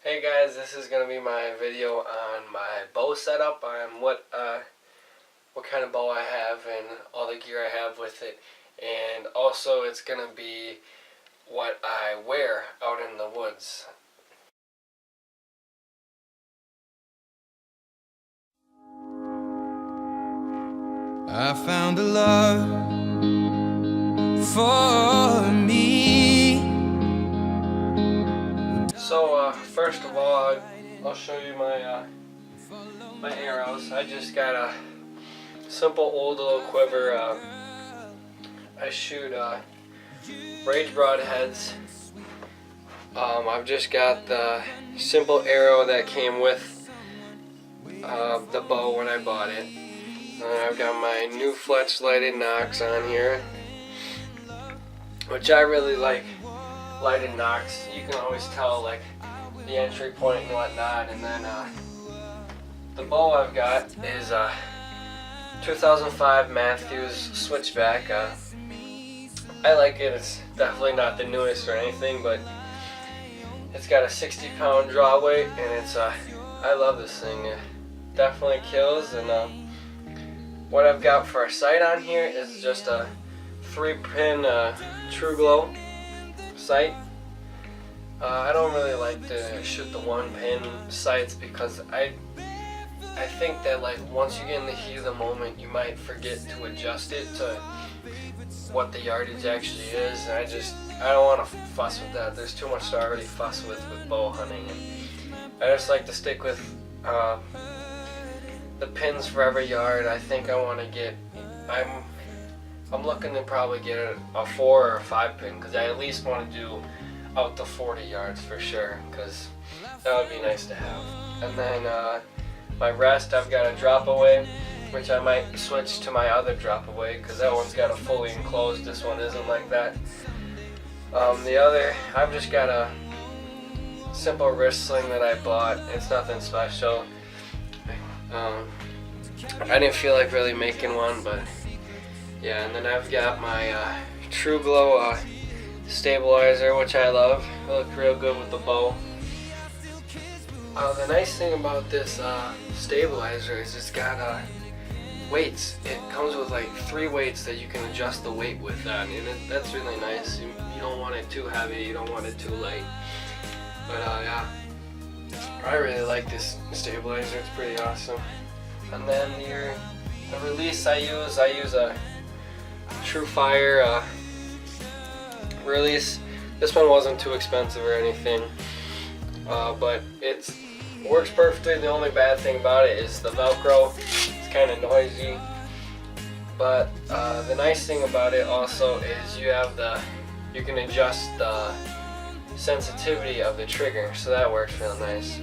Hey guys, this is gonna be my video on my bow setup, on what kind of bow I have and all the gear I have with it, and also it's gonna be what I wear out in the woods. I found a love for me. So first of all, I'll show you my my arrows. I just got a simple old little quiver. I shoot range broadheads. I've just got the simple arrow that came with the bow when I bought it. I've got my new Fletch lighted nocks on here, which I really like. Lighted nocks, you can always tell like the entry point and whatnot. And then the bow I've got is a 2005 Matthews switchback. I like it. It's definitely not the newest or anything, but it's got a 60-pound draw weight, and it's I love this thing. It definitely kills. And what I've got for a sight on here is just a 3-pin True Glow sight. I don't really like to shoot the 1-pin sights because I think that like once you get in the heat of the moment, you might forget to adjust it to what the yardage actually is, and I don't want to fuss with that. There's too much to already fuss with bow hunting, and I just like to stick with the pins for every yard. I think I want to get I'm looking to probably get a 4 or a 5-pin, because I at least want to do out to 40 yards for sure, because that would be nice to have. And then my rest, I've got a drop away, which I might switch to my other drop away, because that one's got a fully enclosed. This one isn't like that. The other, I've just got a simple wrist sling that I bought. It's nothing special. I didn't feel like really making one, but yeah. And then I've got my True Glow stabilizer, which I love. It looks real good with the bow. The nice thing about this stabilizer is it's got weights. It comes with like 3 weights that you can adjust the weight with, and that's really nice. You don't want it too heavy, you don't want it too light. But yeah, I really like this stabilizer. It's pretty awesome. And then the release I use a True Fire release. This one wasn't too expensive or anything, but it works perfectly. The only bad thing about it is the Velcro. It's kind of noisy, but the nice thing about it also is you can adjust the sensitivity of the trigger, so that works real nice.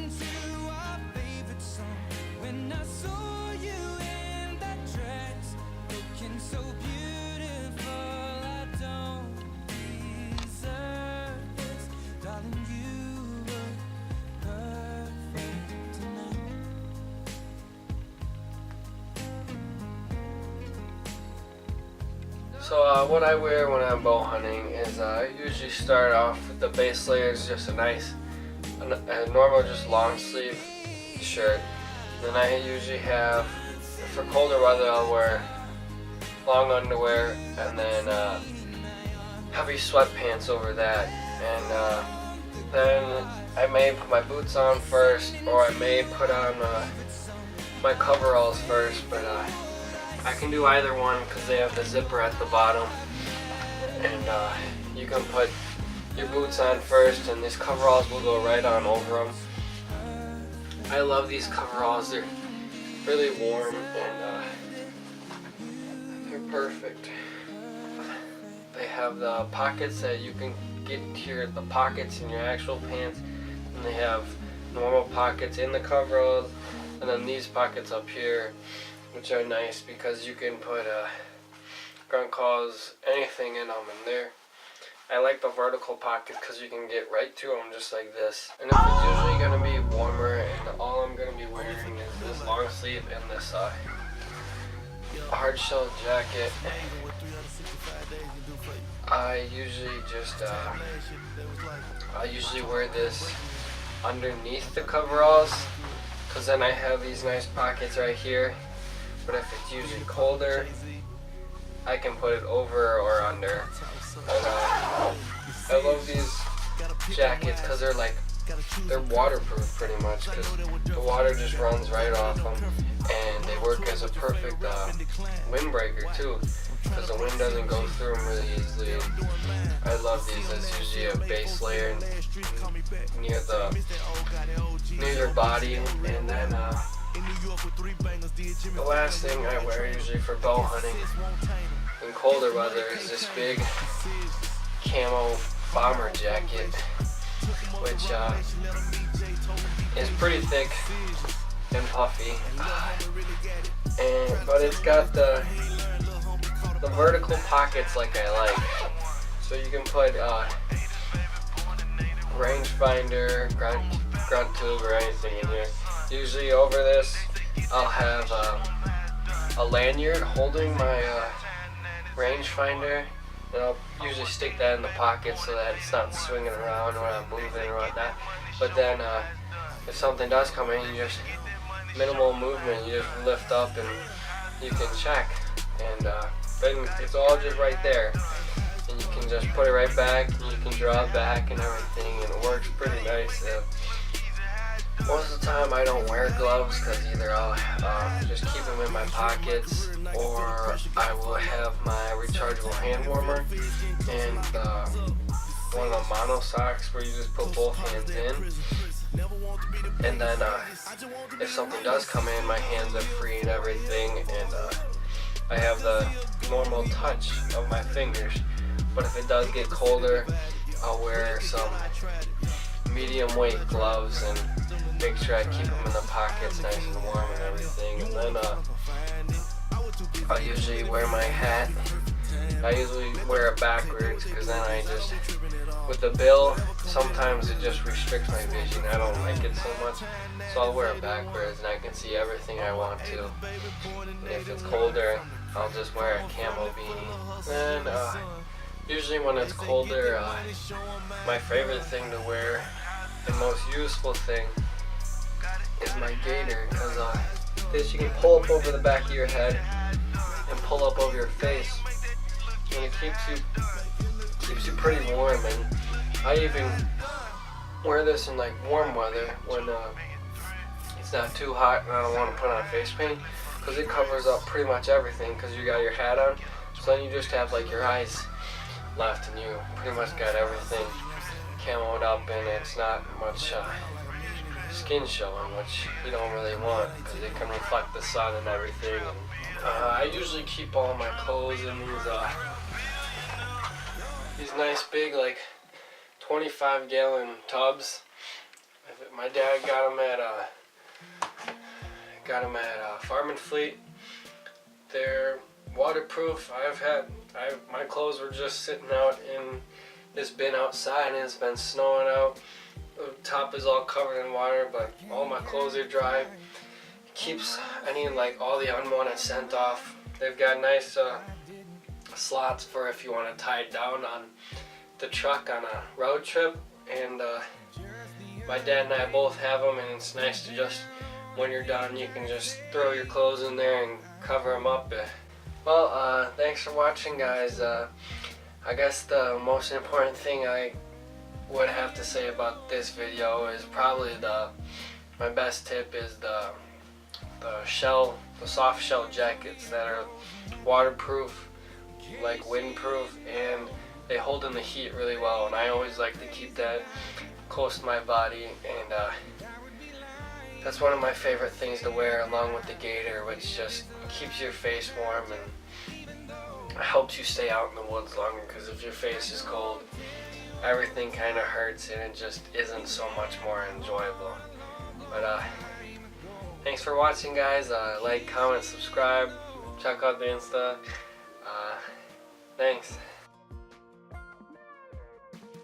So what I wear when I'm bow hunting is I usually start off with the base layer is just a normal just long sleeve shirt. Then I usually have, for colder weather, I'll wear long underwear and then heavy sweatpants over that. And then I may put my boots on first, or I may put on my coveralls first, but I can do either one because they have the zipper at the bottom, and you can put your boots on first, and these coveralls will go right on over them. I love these coveralls. They're really warm and they're perfect. They have the pockets that you can get to the pockets in your actual pants, and they have normal pockets in the coveralls, and then these pockets up here, which are nice because you can put gun calls, anything in them in there. I like the vertical pockets because you can get right to them just like this. And if it's usually going to be warmer and all I'm going to be wearing is this long sleeve and this hard shell jacket, I usually wear this underneath the coveralls, because then I have these nice pockets right here. But if it's usually colder, I can put it over or under. But, I love these jackets because they're waterproof pretty much, because the water just runs right off them, and they work as a perfect windbreaker too, because the wind doesn't go through them really easily. I love these. There's usually a base layer near your body, and then the last thing I wear usually for bow hunting in colder weather is this big camo bomber jacket, which is pretty thick and puffy, but it's got the vertical pockets like I like, so you can put rangefinder, grunt tube, or anything in here. Usually over this I'll have a lanyard holding my rangefinder, and I'll usually stick that in the pocket so that it's not swinging around when I'm moving or whatnot. But then if something does come in, you just minimal movement, you just lift up and you can check, and then it's all just right there, and you can just put it right back, and you can draw it back and everything, and it works pretty nice. Most of the time I don't wear gloves, because either I'll just keep them in my pockets, or I will have my rechargeable hand warmer and one of the mono socks where you just put both hands in. And then if something does come in, my hands are free and everything, and I have the normal touch of my fingers. But if it does get colder, I'll wear some medium weight gloves and make sure I keep them in the pockets nice and warm and everything. And then I usually wear my hat. I usually wear it backwards, because then with the bill, sometimes it just restricts my vision. I don't like it so much, so I'll wear it backwards and I can see everything I want to. And if it's colder, I'll just wear a camo beanie. And usually when it's colder, my favorite thing to wear, the most useful thing, is my gaiter, because this you can pull up over the back of your head and pull up over your face, and it keeps you pretty warm. And I even wear this in like warm weather when it's not too hot and I don't want to put on face paint, because it covers up pretty much everything, because you got your hat on, so then you just have like your eyes left and you pretty much got everything camoed up, and it's not much skin showing, which you don't really want, because it can reflect the sun and everything. And, I usually keep all my clothes in these nice big like 25-gallon tubs. My dad got them at Farm and Fleet. They're waterproof. My clothes were just sitting out in this bin outside, and it's been snowing out. The top is all covered in water, but all my clothes are dry. It keeps all the unwanted scent off. They've got nice slots for if you want to tie it down on the truck on a road trip, and my dad and I both have them, and it's nice to just, when you're done, you can just throw your clothes in there and cover them up. Well, thanks for watching, guys. I guess the most important thing I would have to say about this video is probably my best tip is the soft shell jackets that are waterproof, like windproof, and they hold in the heat really well, and I always like to keep that close to my body, and that's one of my favorite things to wear, along with the gaiter, which just keeps your face warm and helps you stay out in the woods longer, because if your face is cold, everything kind of hurts and it just isn't so much more enjoyable. But thanks for watching, guys. Like, comment, subscribe, check out the Insta. Thanks.